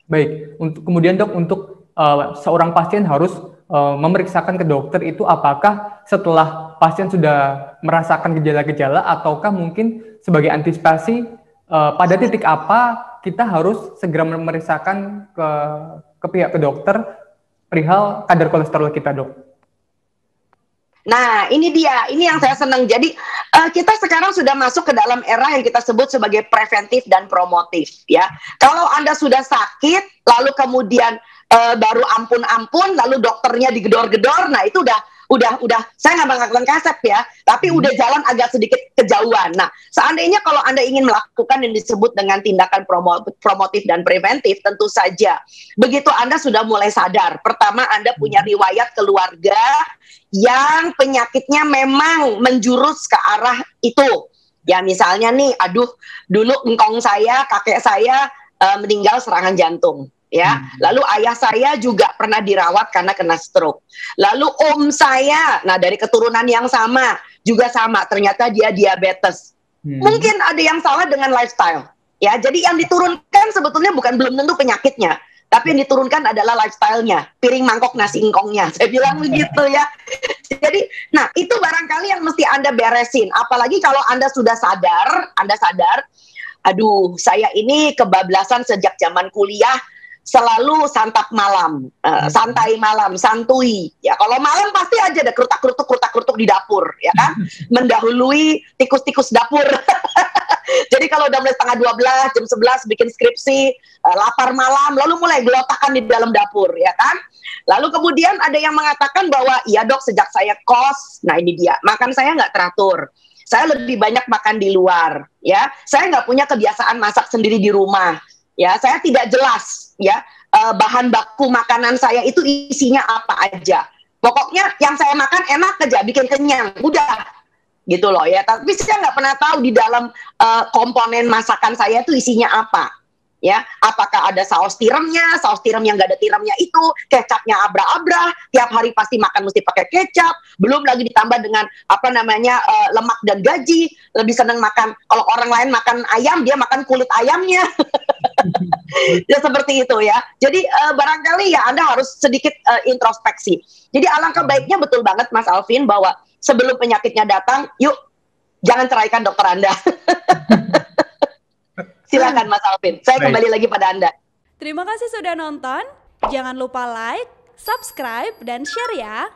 Baik, untuk kemudian dok, untuk seorang pasien harus memeriksakan ke dokter itu apakah setelah pasien sudah merasakan gejala-gejala ataukah mungkin sebagai antisipasi pada titik apa kita harus segera memeriksakan ke pihak ke dokter perihal kadar kolesterol kita, dok? Nah, ini dia, ini yang saya senang. Jadi kita sekarang sudah masuk ke dalam era yang kita sebut sebagai preventif dan promotif, ya. Kalau Anda sudah sakit, lalu kemudian baru ampun-ampun, lalu dokternya digedor-gedor, nah itu udah saya nggak mengatakan kasep ya, tapi udah jalan agak sedikit kejauhan. Nah, seandainya kalau Anda ingin melakukan yang disebut dengan tindakan promotif dan preventif, tentu saja begitu Anda sudah mulai sadar, pertama Anda punya riwayat keluarga yang penyakitnya memang menjurus ke arah itu. Ya misalnya nih, aduh dulu engkong saya, kakek saya meninggal serangan jantung. Ya, lalu ayah saya juga pernah dirawat karena kena stroke. Lalu om saya, nah dari keturunan yang sama, juga sama, ternyata dia diabetes. Mungkin ada yang salah dengan lifestyle. Ya, jadi yang diturunkan sebetulnya belum tentu penyakitnya, tapi yang diturunkan adalah lifestyle-nya, piring mangkok nasi ingkongnya. Saya bilang begitu ya. Jadi, nah itu barangkali yang mesti Anda beresin. Apalagi kalau Anda sudah sadar, aduh saya ini kebablasan sejak zaman kuliah, selalu santap malam, santai malam, santui. Ya kalau malam pasti aja ada kerutak-kerutuk di dapur, ya kan? Mendahului tikus-tikus dapur. Jadi kalau udah mulai setengah 12, jam 11 bikin skripsi, lapar malam, lalu mulai gelotakan di dalam dapur, ya kan? Lalu kemudian ada yang mengatakan bahwa, iya dok, sejak saya kos, nah ini dia, makan saya nggak teratur. Saya lebih banyak makan di luar, ya. Saya nggak punya kebiasaan masak sendiri di rumah, ya. Saya tidak jelas, ya, bahan baku makanan saya itu isinya apa aja. Pokoknya yang saya makan enak aja, bikin kenyang, udah. Gitu loh ya, tapi saya nggak pernah tahu di dalam komponen masakan saya itu isinya apa, ya, apakah ada saus tiram yang nggak ada tiramnya itu, kecapnya abra-abra, tiap hari pasti makan mesti pakai kecap, belum lagi ditambah dengan apa namanya lemak dan gaji, lebih senang makan, kalau orang lain makan ayam, dia makan kulit ayamnya. Ya seperti itu ya. Jadi barangkali ya Anda harus sedikit introspeksi. Jadi alangkah baiknya betul banget Mas Alvin bahwa sebelum penyakitnya datang, yuk jangan ceraikan dokter Anda. Silakan Mas Alvin. Saya kembali lagi pada Anda. Terima kasih sudah nonton. Jangan lupa like, subscribe, dan share ya.